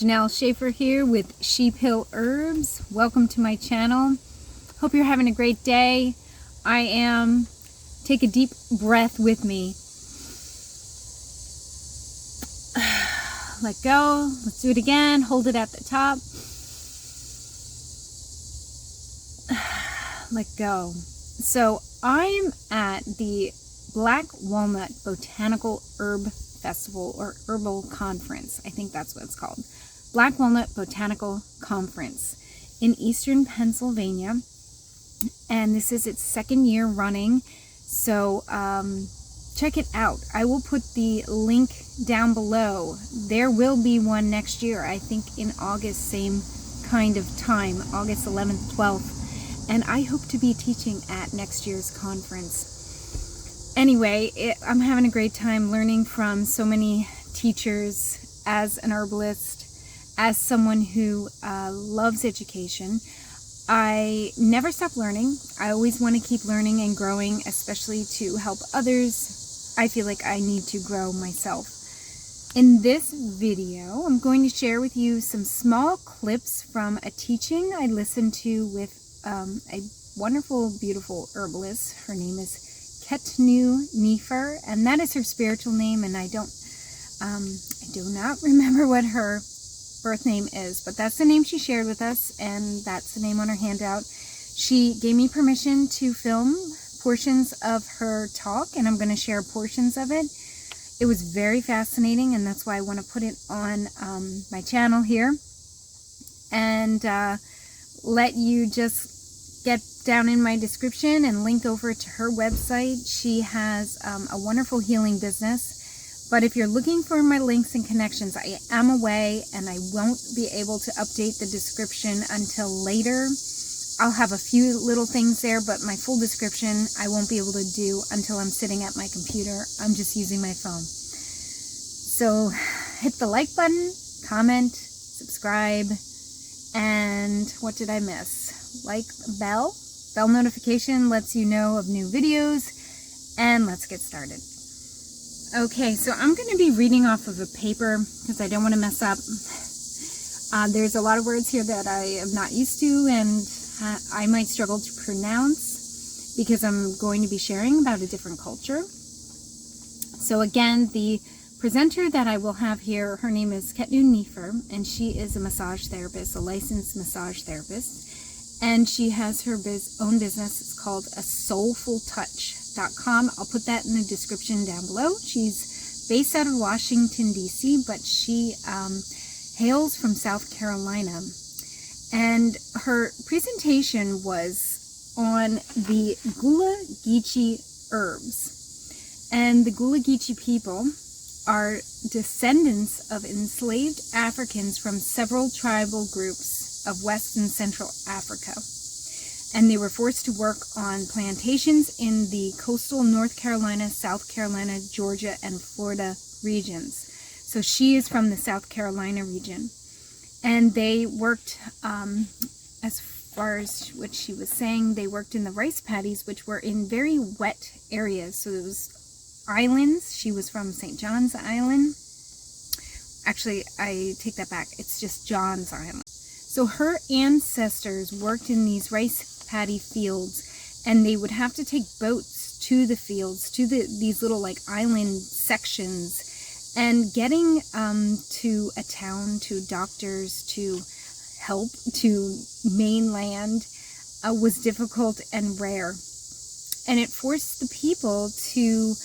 Janelle Schaefer here with Sheep Hill Herbs. Welcome to my channel. Hope you're having a great day. I am. Take a deep breath with me. Let go. Let's do it again. Hold it at the top. Let go. So I'm at the Black Walnut Botanical Herb Festival or Herbal Conference. I think that's what it's called. Black Walnut Botanical Conference in Eastern Pennsylvania. And this is its second year running. So check it out. I will put the link down below. There will be one next year, I think in August, same kind of time, August 11th, 12th. And I hope to be teaching at next year's conference. Anyway, I'm having a great time learning from so many teachers as an herbalist, as someone who loves education. I never stop learning. I always want to keep learning and growing, especially to help others. I feel like I need to grow myself. In this video, I'm going to share with you some small clips from a teaching I listened to with a wonderful, beautiful herbalist. Her name is Khetnu Nefer, and that is her spiritual name, and I do not remember what her birth name is, but that's the name she shared with us, and that's the name on her handout. She gave me permission to film portions of her talk, and I'm going to share portions of it. It was very fascinating, and that's why I want to put it on my channel here, and let you just get down in my description and link over to her website. She has a wonderful healing business. But if you're looking for my links and connections, I am away and I won't be able to update the description until later. I'll have a few little things there, but my full description I won't be able to do until I'm sitting at my computer. I'm just using my phone. So hit the like button, comment, subscribe, and what did I miss? Like the bell. Bell notification lets you know of new videos, and let's get started. Okay, so I'm going to be reading off of a paper because I don't want to mess up. There's a lot of words here that I am not used to, and I might struggle to pronounce because I'm going to be sharing about a different culture. So again, the presenter that I will have here, her name is Khetnu Nefer, and she is a massage therapist, a licensed massage therapist. And she has her own business. It's called a soulfultouch.com. I'll put that in the description down below. She's based out of Washington, D.C., but she hails from South Carolina. And her presentation was on the Gullah Geechee herbs. And the Gullah Geechee people are descendants of enslaved Africans from several tribal groups of West and Central Africa. And they were forced to work on plantations in the coastal North Carolina, South Carolina, Georgia, and Florida regions. So she is from the South Carolina region. And they worked, as far as what she was saying, they worked in the rice paddies, which were in very wet areas. So it was islands. She was from St. John's Island. Actually, I take that back. It's just John's Island. So her ancestors worked in these rice paddy fields, and they would have to take boats to the fields, to these little like island sections, and getting to a town, to doctors, to help, to mainland was difficult and rare. And it forced the people to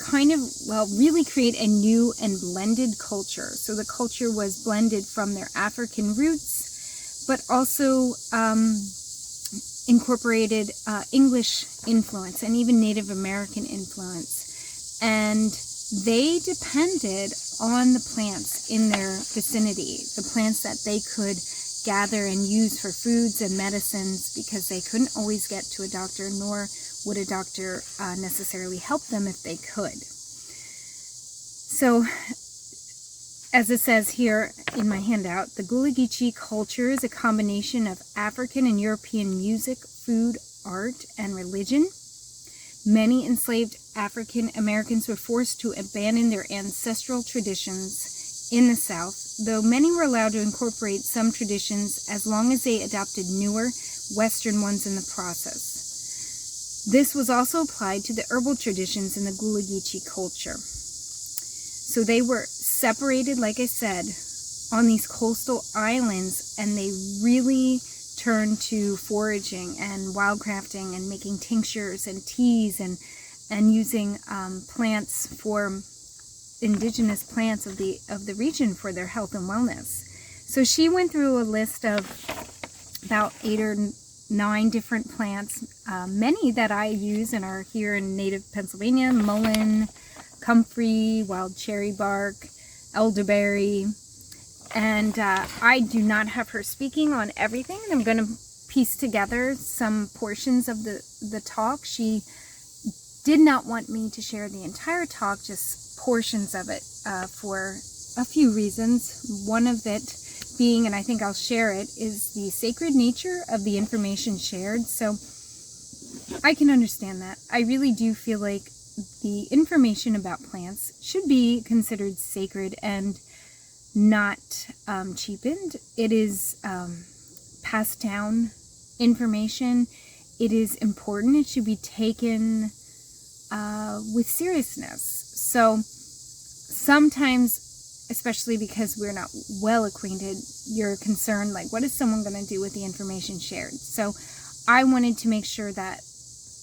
kind of, well, really create a new and blended culture. So the culture was blended from their African roots, but also incorporated English influence and even Native American influence. And they depended on the plants in their vicinity, the plants that they could gather and use for foods and medicines, because they couldn't always get to a doctor, nor would a doctor necessarily help them if they could. So, as it says here in my handout, the Gullah Geechee culture is a combination of African and European music, food, art, and religion. Many enslaved African Americans were forced to abandon their ancestral traditions in the South, though many were allowed to incorporate some traditions as long as they adopted newer Western ones in the process. This was also applied to the herbal traditions in the Gullah Geechee culture. So they were separated, like I said, on these coastal islands, and they really turned to foraging and wildcrafting and making tinctures and teas and using plants for indigenous plants of the region for their health and wellness. So she went through a list of about 8 or 9 different plants, many that I use and are here in native Pennsylvania: mullein, comfrey, wild cherry bark, elderberry. And I do not have her speaking on everything. I'm going to piece together some portions of the talk. She did not want me to share the entire talk, just portions of it, for a few reasons. One of it being, and I think I'll share it, is the sacred nature of the information shared. So I can understand that. I really do feel like the information about plants should be considered sacred and not cheapened. It is passed down information. It is important. It should be taken with seriousness. So sometimes, especially because we're not well acquainted, you're concerned, like, what is someone going to do with the information shared? So I wanted to make sure that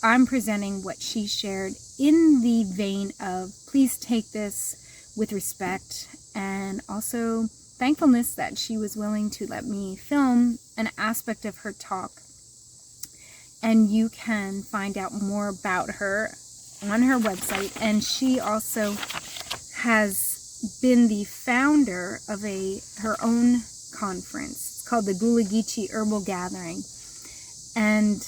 I'm presenting what she shared in the vein of, please take this with respect, and also thankfulness that she was willing to let me film an aspect of her talk. And you can find out more about her on her website. And she also has been the founder of her own conference. It's called the Gullah Geechee Herbal Gathering. And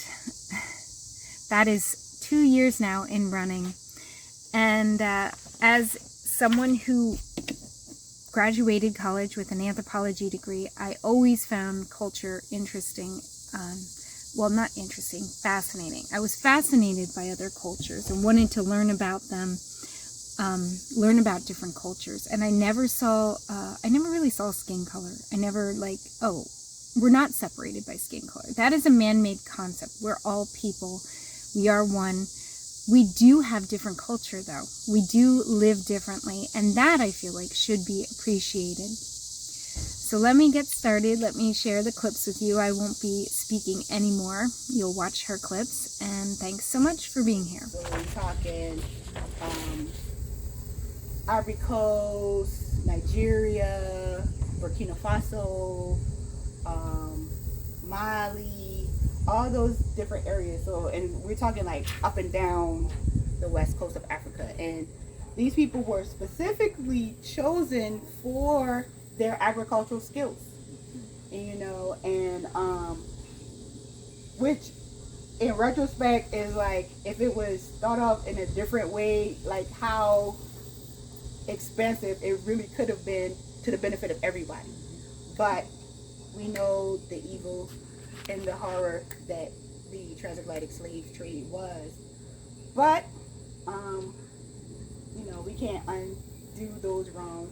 that is 2 years now in running. And as someone who graduated college with an anthropology degree, I always found culture interesting. Well, not interesting, fascinating. I was fascinated by other cultures and wanted to learn about them, learn about different cultures. And I never really saw skin color. I never we're not separated by skin color. That is a man-made concept. We're all people. We are one. We do have different culture, though. We do live differently, and that, I feel like, should be appreciated. So let me get started. Let me share the clips with you. I won't be speaking anymore. You'll watch her clips, and thanks so much for being here. So we're talking Ivory Coast, Nigeria, Burkino Faso, Mali, all those different areas. So, and we're talking like up and down the west coast of Africa. And these people were specifically chosen for their agricultural skills, which in retrospect is like, if it was thought of in a different way, like how expensive it really could have been to the benefit of everybody. But we know the evil and the horror that the transatlantic slave trade was. But we can't undo those wrongs.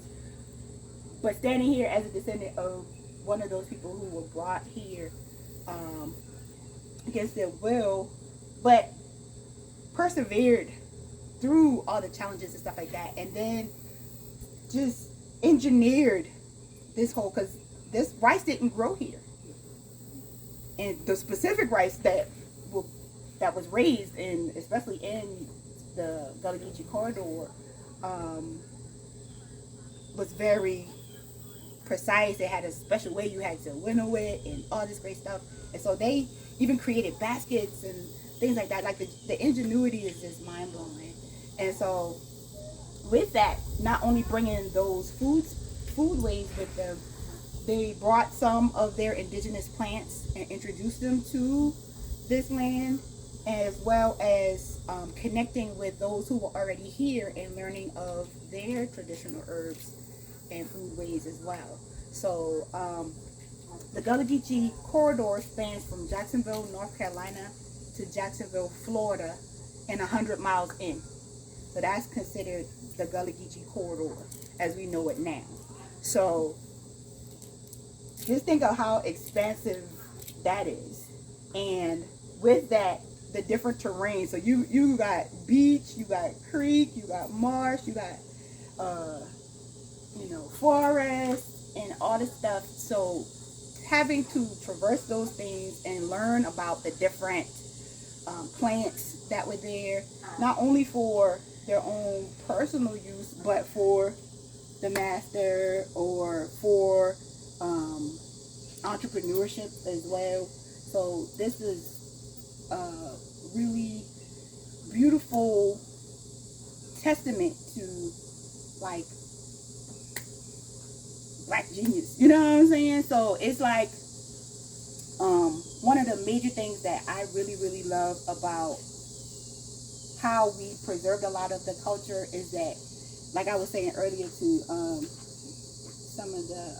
But standing here as a descendant of one of those people who were brought here against their will, but persevered through all the challenges and stuff like that, and then just engineered this whole, because this rice didn't grow here, and the specific rice that was raised in, especially in the Gullah Geechee corridor, was very precise. It had a special way you had to winnow it and all this great stuff. And so they even created baskets and things like that. Like the ingenuity is just mind-blowing. And so with that, not only bringing those foodways with them, they brought some of their indigenous plants and introduced them to this land, as well as connecting with those who were already here and learning of their traditional herbs and foodways as well. So the Gullah Geechee corridor spans from Jacksonville, North Carolina to Jacksonville, Florida, and 100 miles in. So that's considered the Gullah Geechee corridor as we know it now. So just think of how expansive that is. And with that, the different terrain. So you got beach, you got creek, you got marsh, you got forest and all this stuff. So having to traverse those things and learn about the different plants that were there, not only for their own personal use, but for the master or for entrepreneurship as well. So this is a really beautiful testament to like Black genius. You know what I'm saying? So it's like one of the major things that I really, really love about how we preserved a lot of the culture is that, like I was saying earlier to some of the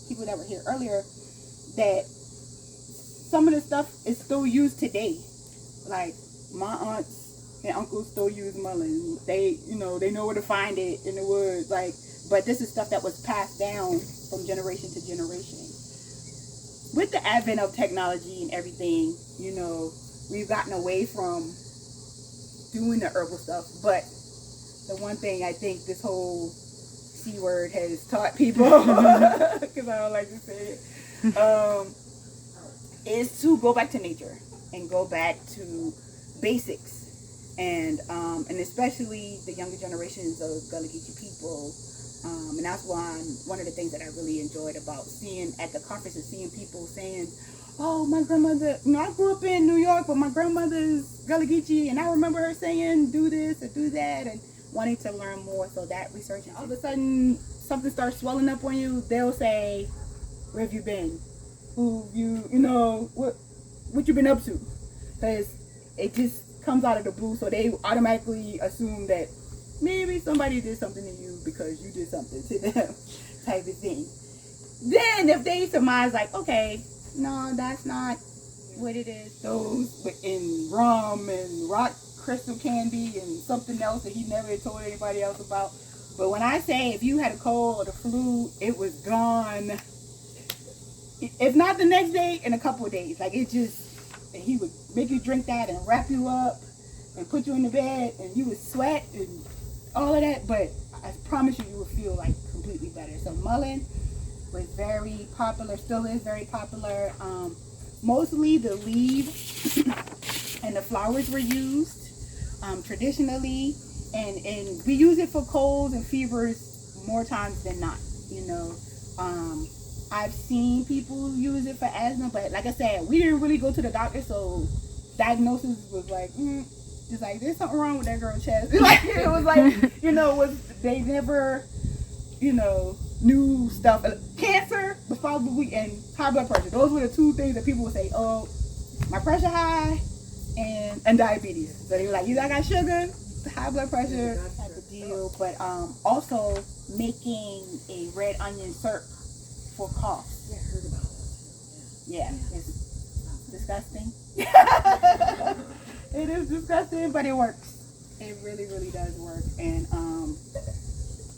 people that were here earlier, that some of the stuff is still used today. Like my aunts and uncles still use mullein. They know where to find it in the woods. Like, but this is stuff that was passed down from generation to generation. With the advent of technology and everything, we've gotten away from doing the herbal stuff. But the one thing I think this whole C word has taught people, because I don't like to say it, is to go back to nature and go back to basics. And especially the younger generations of Gullah Geechee people. And that's one of the things that I really enjoyed about seeing at the conference is seeing people saying, oh, my grandmother, I grew up in New York, but my grandmother's Gullah Geechee, and I remember her saying, do this or do that, and wanting to learn more. So that research, and all of a sudden, something starts swelling up on you, they'll say, where have you been? What you been up to? Because it just comes out of the blue, so they automatically assume that maybe somebody did something to you because you did something to them, type of thing. Then if they surmise like, okay, no, that's not what it is. Those in rum and rock crystal candy and something else that he never told anybody else about. But when I say if you had a cold or the flu, it was gone. If not the next day, in a couple of days. Like he would make you drink that and wrap you up and put you in the bed and you would sweat and all of that, but I promise you would feel like completely better. So mullein was very popular, still is very popular. Mostly the leaves and the flowers were used traditionally, and we use it for colds and fevers more times than not. I've seen people use it for asthma, but like I said, we didn't really go to the doctor, so diagnosis was like, it's like, there's something wrong with that girl's chest. Like, it was like, they never, knew stuff. Cancer was probably, and high blood pressure. Those were the two things that people would say, oh, my pressure high and diabetes. So they were like, I got sugar, high blood pressure, type of deal. But also making a red onion syrup for cough. Yeah, I heard about that. Yeah, it's disgusting. It is disgusting, but it works. It really, really does work. And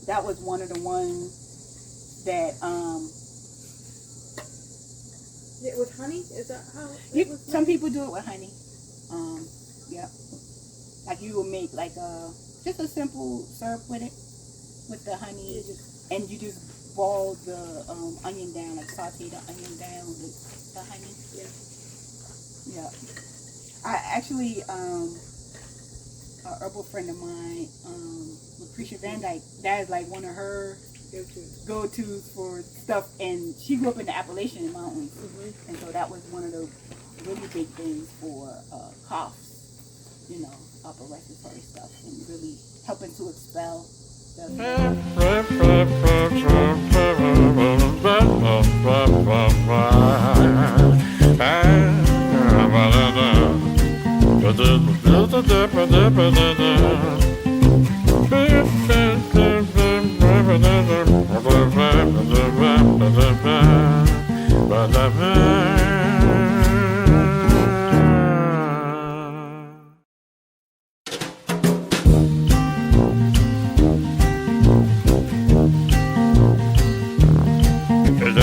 that was one of the ones that with honey? Is that how some people do it with honey. Yep. Like you will make like just a simple syrup with it, with the honey, and you just boil the onion down, like saute the onion down with the honey. Yeah. Yeah. I actually, a herbal friend of mine, Lucretia Van Dyke, that is like one of her go-tos for stuff, and she grew up in the Appalachian Mountains, and so that was one of the really big things for coughs, upper respiratory stuff, and really helping to expel the